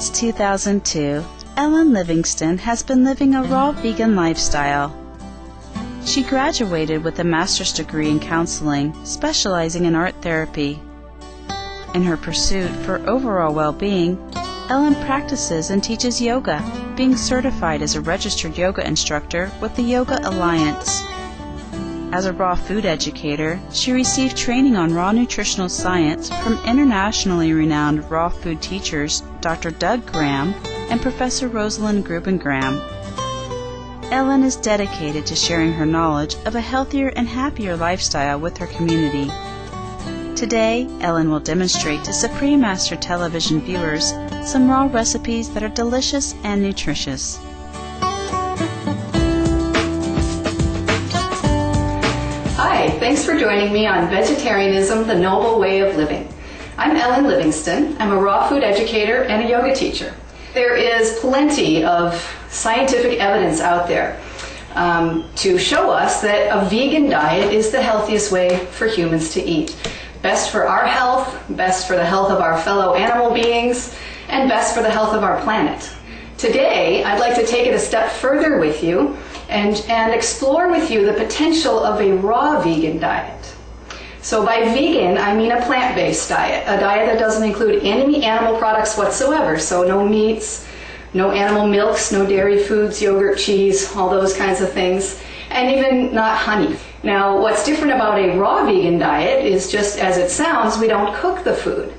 Since 2002, Ellen Livingston has been living a raw vegan lifestyle. She graduated with a master's degree in counseling, specializing in art therapy. In her pursuit for overall well-being, Ellen practices and teaches yoga, being certified as a registered yoga instructor with the Yoga Alliance. As a raw food educator, she received training on raw nutritional science from internationally renowned raw food teachers Dr. Doug Graham and Professor Rosalind Gruben-Graham. Ellen is dedicated to sharing her knowledge of a healthier and happier lifestyle with her community. Today, Ellen will demonstrate to Supreme Master television viewers some raw recipes that are delicious and nutritious. Hi, thanks for joining me on Vegetarianism, the Noble Way of Living. I'm Ellen Livingston. I'm a raw food educator and a yoga teacher. There is plenty of scientific evidence out there to show us that a vegan diet is the healthiest way for humans to eat. Best for our health, best for the health of our fellow animal beings, and best for the health of our planet. Today, I'd like to take it a step further with you and explore with you the potential of a raw vegan diet. So by vegan, I mean a plant-based diet, a diet that doesn't include any animal products whatsoever, so no meats, no animal milks, no dairy foods, yogurt, cheese, all those kinds of things, and even not honey. Now, what's different about a raw vegan diet is, just as it sounds, we don't cook the food.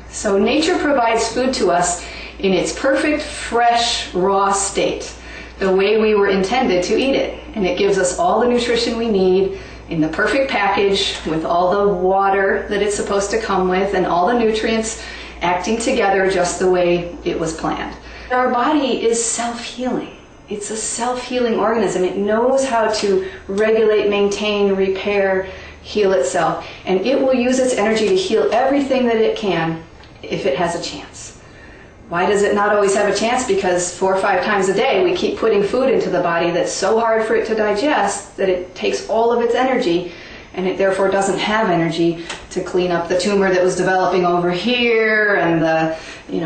So nature provides food to us in its perfect, fresh, raw state, the way we were intended to eat it. And it gives us all the nutrition we need in the perfect package with all the water that it's supposed to come with and all the nutrients acting together just the way it was planned. Our body is self-healing. It's a self-healing organism. It knows how to regulate, maintain, repair, heal itself. And it will use its energy to heal everything that it can if it has a chance. Why does it not always have a chance? Because 4 or 5 times a day we keep putting food into the body that's so hard for it to digest that it takes all of its energy, and it therefore doesn't have energy to clean up the tumor that was developing over here and the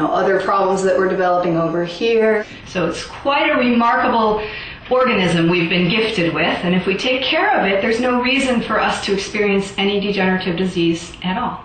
other problems that were developing over here. So it's quite a remarkable organism we've been gifted with, and if we take care of it, there's no reason for us to experience any degenerative disease at all.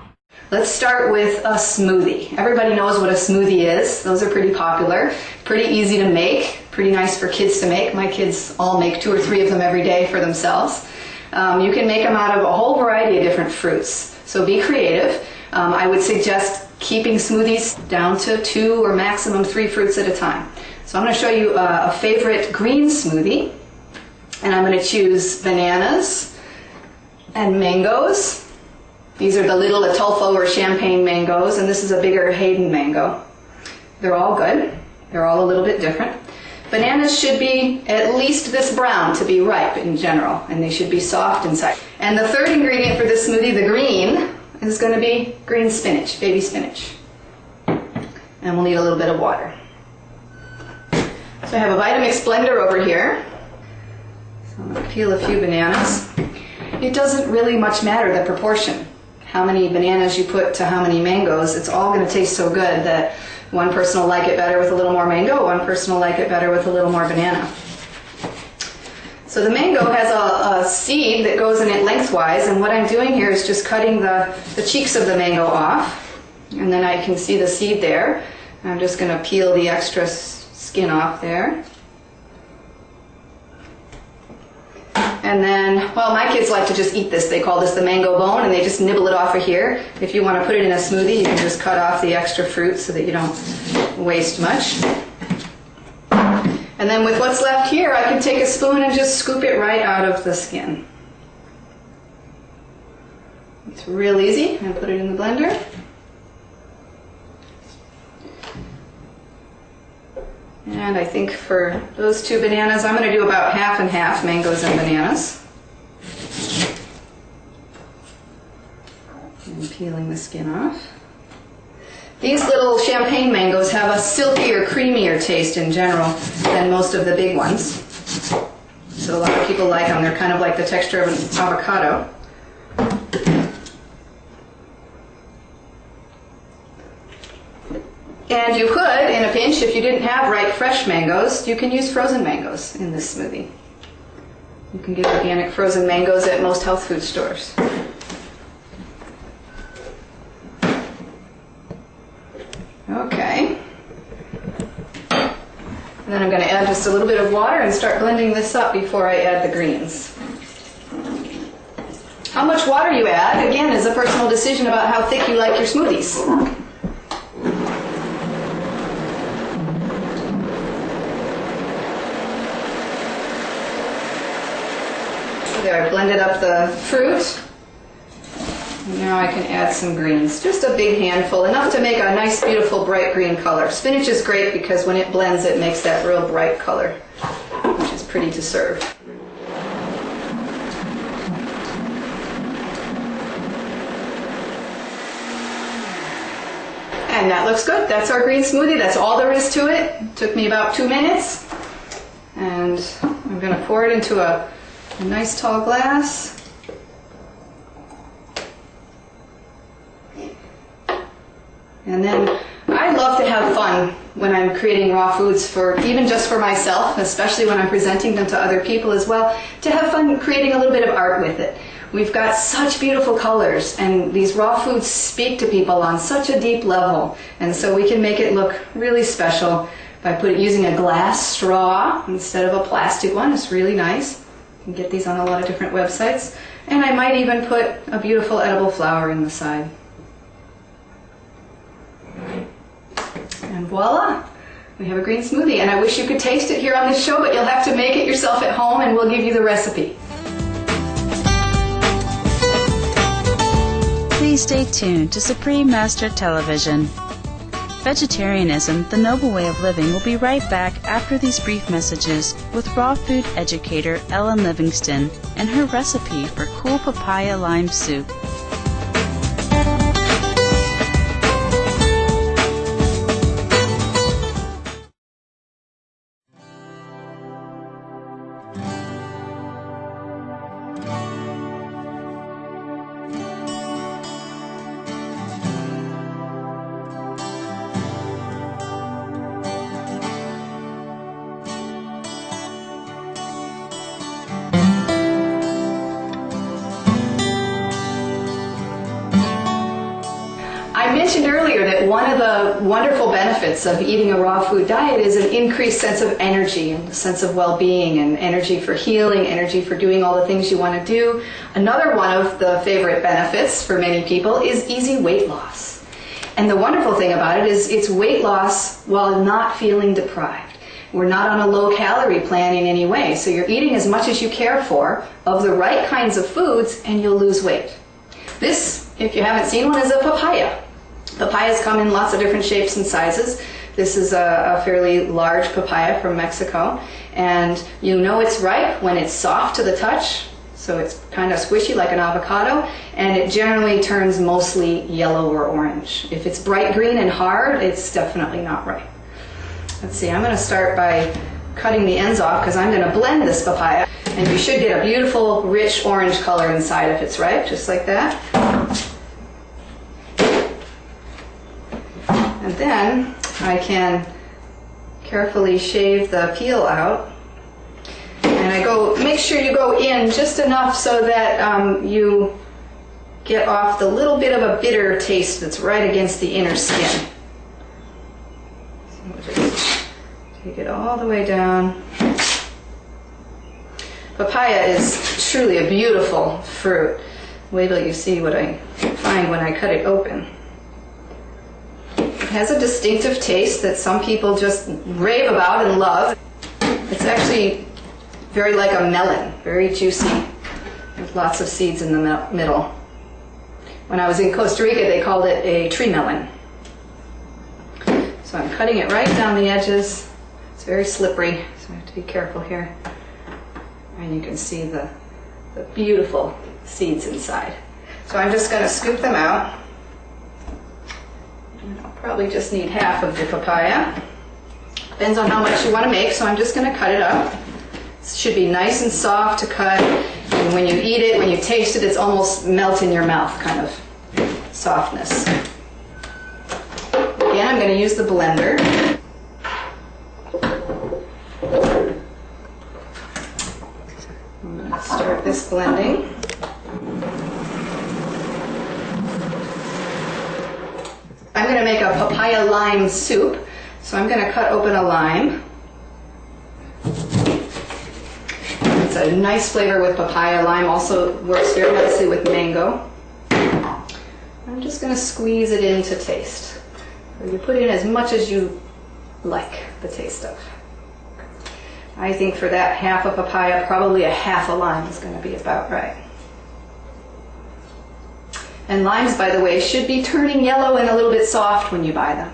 Let's start with a smoothie. Everybody knows what a smoothie is. Those are pretty popular, pretty easy to make, pretty nice for kids to make. My kids all make 2 or 3 of them every day for themselves. You can make them out of a whole variety of different fruits, so be creative. I would suggest keeping smoothies down to 2 or maximum 3 fruits at a time. So I'm going to show you a favorite green smoothie, and I'm going to choose bananas and mangoes. These are the little Atulfo or champagne mangoes, and this is a bigger Hayden mango. They're all good. They're all a little bit different. Bananas should be at least this brown to be ripe in general, and they should be soft inside. And the third ingredient for this smoothie, the green, is going to be green spinach, baby spinach. And we'll need a little bit of water. So I have a Vitamix blender over here. So I'm going to peel a few bananas. It doesn't really much matter the proportion. How many bananas you put to how many mangoes, it's all going to taste so good that one person will like it better with a little more mango, one person will like it better with a little more banana. So the mango has a seed that goes in it lengthwise, and what I'm doing here is just cutting the cheeks of the mango off, and then I can see the seed there. I'm just going to peel the extra skin off there. And then, well, my kids like to just eat this. They call this the mango bone, and they just nibble it off of here. If you want to put it in a smoothie, you can just cut off the extra fruit so that you don't waste much. And then with what's left here, I can take a spoon and just scoop it right out of the skin. It's real easy. And put it in the blender. And I think for those 2 bananas, I'm going to do about half and half, mangoes and bananas. And peeling the skin off. These little champagne mangoes have a silkier, creamier taste in general than most of the big ones. So a lot of people like them. They're kind of like the texture of an avocado. And you could, in a pinch, if you didn't have ripe fresh mangoes, you can use frozen mangoes in this smoothie. You can get organic frozen mangoes at most health food stores. Okay. And then I'm going to add just a little bit of water and start blending this up before I add the greens. How much water you add, again, is a personal decision about how thick you like your smoothies. There, I blended up the fruit. And now I can add some greens. Just a big handful, enough to make a nice, beautiful, bright green color. Spinach is great because when it blends, it makes that real bright color, which is pretty to serve. And that looks good. That's our green smoothie. That's all there is to it. It took me about 2 minutes. And I'm going to pour it into a nice tall glass. And then I love to have fun when I'm creating raw foods, for even just for myself, especially when I'm presenting them to other people as well, to have fun creating a little bit of art with it. We've got such beautiful colors, and these raw foods speak to people on such a deep level, and so we can make it look really special by using a glass straw instead of a plastic one. It's really nice. You can get these on a lot of different websites. And I might even put a beautiful edible flower in the side. And voila, we have a green smoothie. And I wish you could taste it here on this show, but you'll have to make it yourself at home, and we'll give you the recipe. Please stay tuned to Supreme Master Television. Vegetarianism, the Noble Way of Living will be right back after these brief messages with raw food educator Ellen Livingston and her recipe for cool papaya lime soup. I mentioned earlier that one of the wonderful benefits of eating a raw food diet is an increased sense of energy and a sense of well-being, and energy for healing, energy for doing all the things you want to do. Another one of the favorite benefits for many people is easy weight loss. And the wonderful thing about it is it's weight loss while not feeling deprived. We're not on a low-calorie plan in any way, so you're eating as much as you care for of the right kinds of foods, and you'll lose weight. This, if you haven't seen one, is a papaya. Papayas come in lots of different shapes and sizes. This is a fairly large papaya from Mexico, and you know it's ripe when it's soft to the touch, so it's kind of squishy like an avocado, and it generally turns mostly yellow or orange. If it's bright green and hard, it's definitely not ripe. Let's see, I'm going to start by cutting the ends off because I'm going to blend this papaya, and you should get a beautiful rich orange color inside if it's ripe, just like that. And then I can carefully shave the peel out, and make sure you go in just enough so that you get off the little bit of a bitter taste that's right against the inner skin. So we'll just take it all the way down. Papaya is truly a beautiful fruit. Wait till you see what I find when I cut it open. It has a distinctive taste that some people just rave about and love. It's actually very like a melon, very juicy, with lots of seeds in the middle. When I was in Costa Rica, they called it a tree melon. So I'm cutting it right down the edges. It's very slippery, so I have to be careful here. And you can see the beautiful seeds inside. So I'm just going to scoop them out. I'll probably just need half of the papaya. Depends on how much you want to make, so I'm just going to cut it up. It should be nice and soft to cut, and when you eat it, when you taste it, it's almost melt in your mouth kind of softness. Again, I'm going to use the blender. I'm going to start this blending. I'm going to make a papaya lime soup, so I'm going to cut open a lime. It's a nice flavor with papaya. Lime also works very nicely with mango. I'm just going to squeeze it in to taste. So you put in as much as you like the taste of. I think for that half a papaya, probably a half a lime is going to be about right. And limes, by the way, should be turning yellow and a little bit soft when you buy them.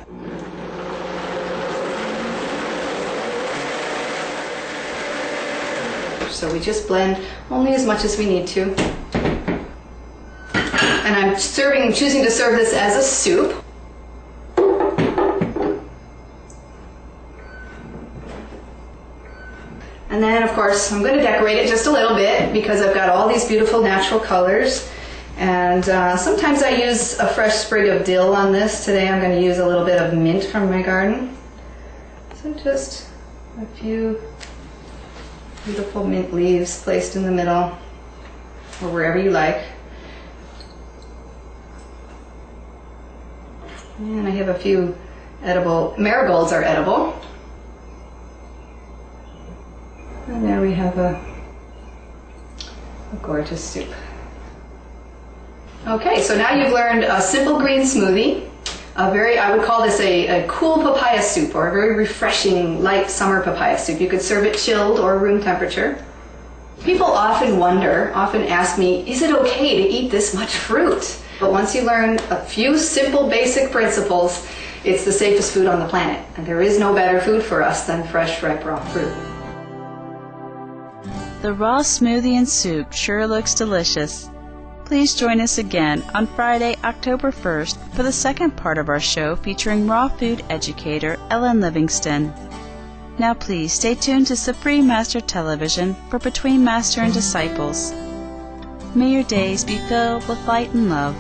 So we just blend only as much as we need to. And I'm choosing to serve this as a soup. And then, of course, I'm going to decorate it just a little bit because I've got all these beautiful natural colors. And sometimes I use a fresh sprig of dill on this. Today I'm going to use a little bit of mint from my garden. So just a few beautiful mint leaves placed in the middle or wherever you like. And I have a few edible, marigolds are edible. And there we have a gorgeous soup. Okay, so now you've learned a simple green smoothie, I would call this a cool papaya soup, or a very refreshing light summer papaya soup. You could serve it chilled or room temperature. People often ask me, is it okay to eat this much fruit? But once you learn a few simple basic principles, it's the safest food on the planet. And there is no better food for us than fresh, ripe, raw fruit. The raw smoothie and soup sure looks delicious. Please join us again on Friday, October 1st for the second part of our show featuring raw food educator Ellen Livingston. Now please stay tuned to Supreme Master Television for Between Master and Disciples. May your days be filled with light and love.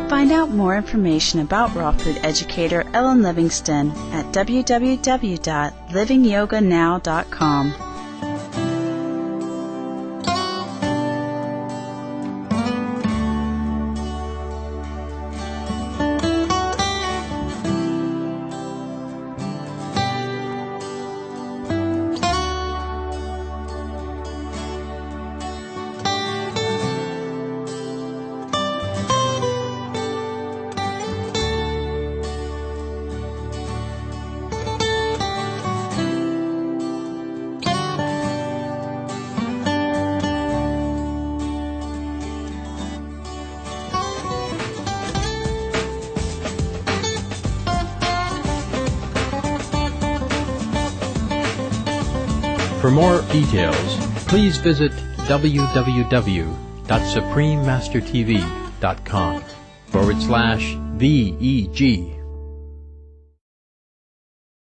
Find out more information about raw food educator Ellen Livingston at www.livingyoganow.com. For more details, please visit www.suprememastertv.com/VEG